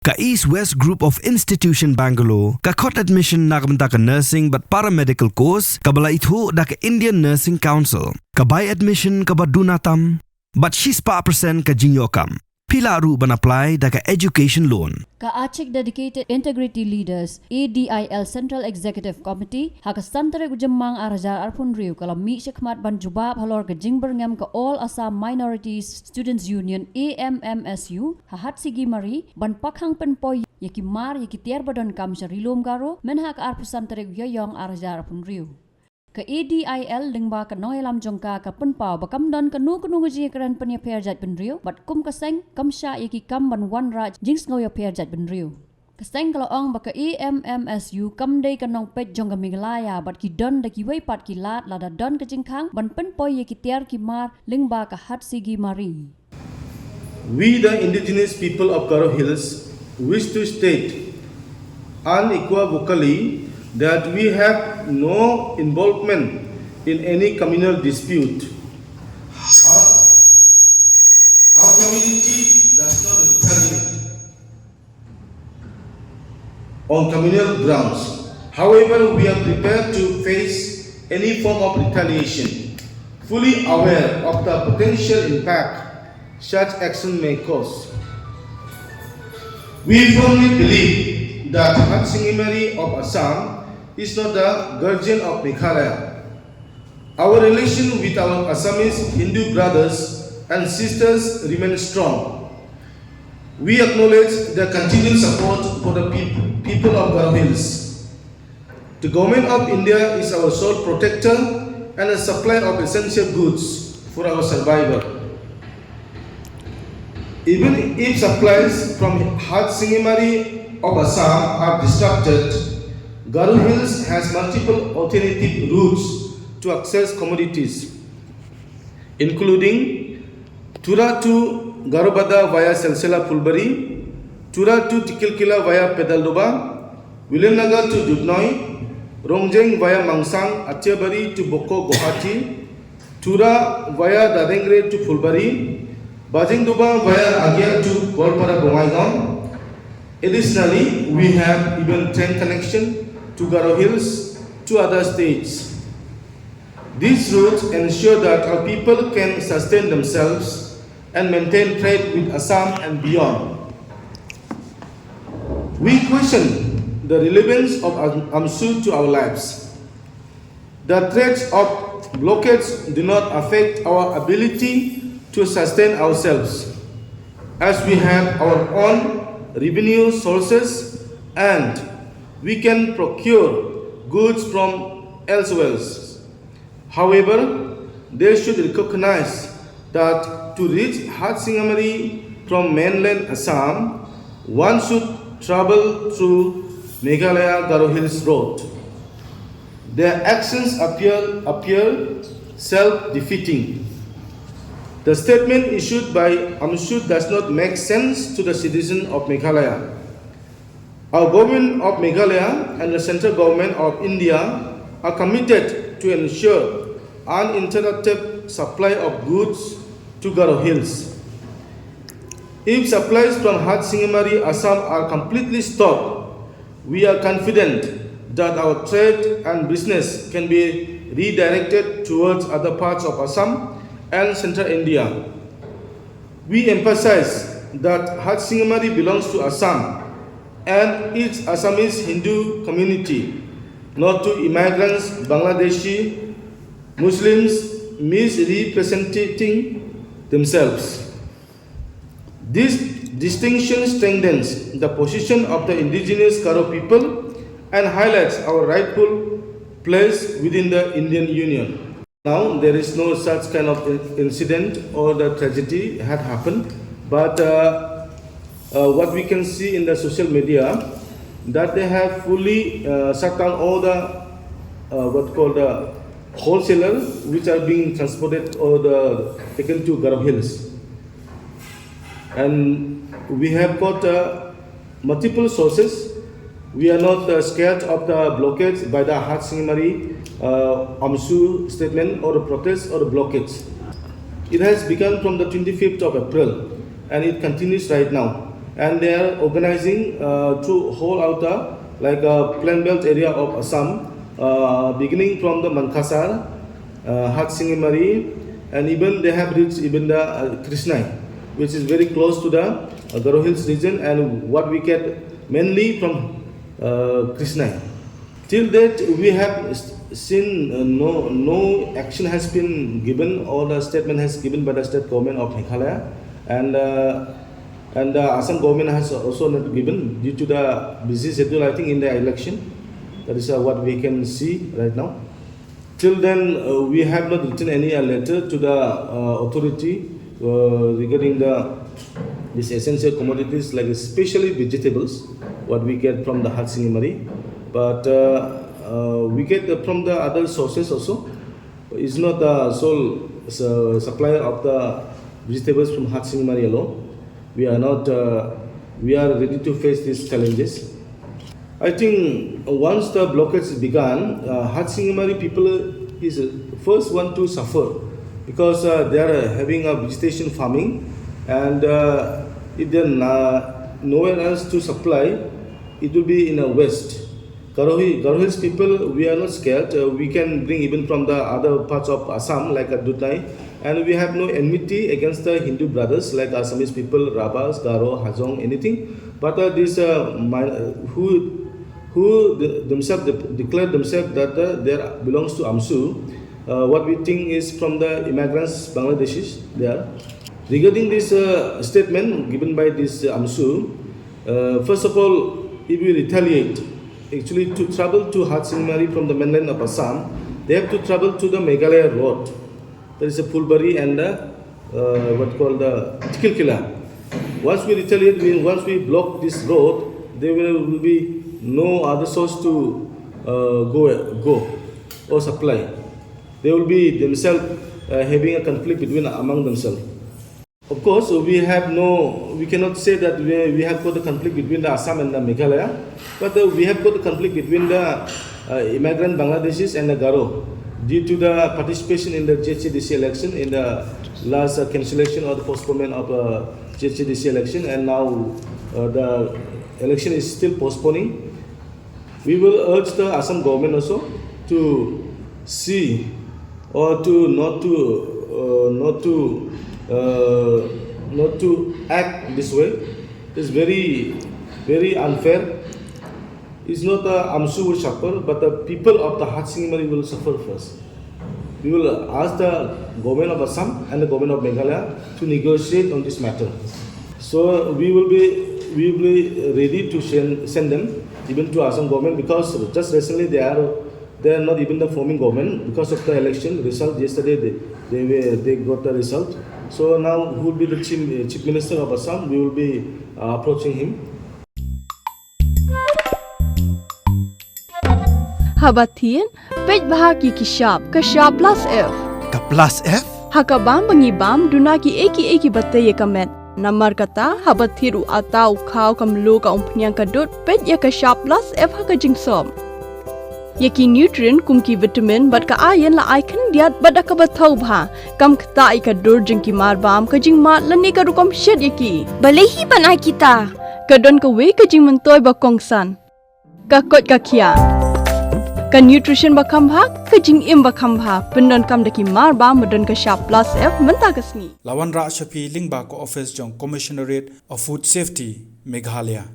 Ka East-West Group of Institution Bangalore, ka khot admission na kabanta ka nursing but paramedical course, kabala itho da ka Indian Nursing Council, ka by admission ka badunatam, but she's pa percent ka jingyokam. Pila ru ban apply da ka education loan. Ka-Achik Dedicated Integrity Leaders ADIL Central Executive Committee haka santare gujamang arajar arpun riu kala mi shikmat ban Jubab Halor ka Jingbyrngem ka All Assam Minorities Students Union AMMSU ha Hatsigimari ban pakhang Pynpoi yaki mar yaki Tiar badan kam sa rilom Garo men haka arpu santare guyayong arajar arpun riu. Ka ADIL lingba ka noilam jongka ka Pynpoi bakam don ka nu nguji kran panya perjat benriu bat kum ka seng kam sha yaki kam ban wan raj jings ngoya perjat benriu. Ka seng kala ong baka AMMSU kam dei ka nong pet jongka Meghalaya bat ki don da ki wei pat ki lat lada don ka Khang ban Pynpoi yaki Tiar ki mar lingba ka Hatsigimari. We the indigenous people of Garo Hills wish to state unequivocally that we have no involvement in any communal dispute. Our community does not retaliate on communal grounds. However, we are prepared to face any form of retaliation, fully aware of the potential impact such action may cause. We firmly believe that Hatsigimari of Assam is not the guardian of Meghalaya. Our relation with our Assamese Hindu brothers and sisters remains strong. We acknowledge the continued support for the people of Garo Hills. The Government of India is our sole protector and a supplier of essential goods for our survival. Even if supplies from Hatsigimari of Assam are disrupted, Garo Hills has multiple alternative routes to access commodities, including Tura to Garobada via Selsela Pulbari, Tura to Tikilkila via Pedaldoba, Williamnagar to Dudnoi, Rongjeng via Mangsang, Atiabari to Boko Guwahati, Tura via Dadengre to Pulbari, Bajingduba via Agia to Golpara Bongaigaon. Additionally, we have even train connection to Garo Hills to other states. These routes ensure that our people can sustain themselves and maintain trade with Assam and beyond. We question the relevance of AMMSU to our lives. The threats of blockades do not affect our ability to sustain ourselves, as we have our own revenue sources and we can procure goods from elsewhere. However, they should recognize that to reach Hatsigimari from mainland Assam, one should travel through Meghalaya Garo Hills Road. Their actions appear self-defeating. The statement issued by AMMSU does not make sense to the citizens of Meghalaya. Our government of Meghalaya and the central government of India are committed to ensure uninterrupted supply of goods to Garo Hills. If supplies from Hatsigimari, Assam are completely stopped, we are confident that our trade and business can be redirected towards other parts of Assam and central India. We emphasize that Hatsigimari belongs to Assam and its Assamese Hindu community, not to immigrants, Bangladeshi, Muslims misrepresenting themselves. This distinction strengthens the position of the indigenous Garo people and highlights our rightful place within the Indian Union. Now, there is no such kind of incident or the tragedy had happened, but what we can see in the social media that they have fully shut down all the what called the wholesalers which are being transported or taken to Garo Hills, and we have got multiple sources. We are not scared of the blockades by the Hatsigimari AMMSU statement or the protest or the blockades. It has begun from the 25th of April and it continues right now. and they are organizing to whole outer like a plain belt area of Assam, beginning from the Mankasar, Hatsigimari, and even they have reached even the Krishnai, which is very close to the Garo Hills region, and what we get mainly from Krishnai. Till that we have seen no action has been given or the statement has given by the state government of Meghalaya, and the Assam government has also not given due to the busy schedule, I think, in the election. That is what we can see right now. Till then, we have not written any letter to the authority regarding these essential commodities, like especially vegetables, what we get from the Hatsigimari. But we get from the other sources also. It's not the sole supplier of the vegetables from Hatsigimari alone. We are not. We are ready to face these challenges. I think once the blockades began, Hatsigimari people is the first one to suffer because they are having a vegetation farming, and if there are nowhere else to supply, it will be in the west. Garo Hills people, we are not scared. We can bring even from the other parts of Assam, like Dutnai, and we have no enmity against the Hindu brothers like Assamese people, Rabas, Garo, Hajong, anything. But these who themselves declare themselves that they belongs to AMMSU, what we think is from the immigrants Bangladeshis there. Regarding this statement given by this AMMSU, first of all, if we retaliate, actually to travel to Hatsigimari from the mainland of Assam, they have to travel to the Meghalaya road. There is a Pulbari and what called the Tikilkila. Once we retaliate, once we block this road, there will be no other source to go or supply. They will be themselves having a conflict among themselves. Of course, we cannot say that we have got a conflict between the Assam and the Meghalaya, but we have got a conflict between the immigrant Bangladeshis and the Garo due to the participation in the JHDC election, in the last cancellation or the postponement of JHDC election, and now the election is still postponing. We will urge the Assam government also to see or to not to act this way. It's very, very unfair. It's not the AMMSU will suffer, but the people of the Hatsigimari will suffer first. We will ask the government of Assam and the government of Meghalaya to negotiate on this matter. So we will be ready to send them even to Assam government, because just recently they are not even the forming government because of the election result. Yesterday they got the result. So now who will be the chief minister of Assam? We will be approaching him. Habatin, page bahagi kishab, kashab plus F. Ka plus F? Hakabam bangibam dunaki eki bataye kamet. Namar kata habathiru atau khau kamlu ka umpnyang kadut page ya kashab plus F hakajingsom. Yaki nutrient kumki vitamin bat ka ayan la icon diat bat ka bathau bha kam kta ika dur jingki marbam ka jingma lani ka rukom shed yaki balehi banai kita kadon ka we ka jing mentoy ba kongsan ka kot ka khia ka nutrition ba khambha ka jing im ba khambha pendon kam daki marba modon ka sharp plus F menta kasni Lawan Ra Shafi Lingba ko office jong commissionerate of food safety Meghalaya.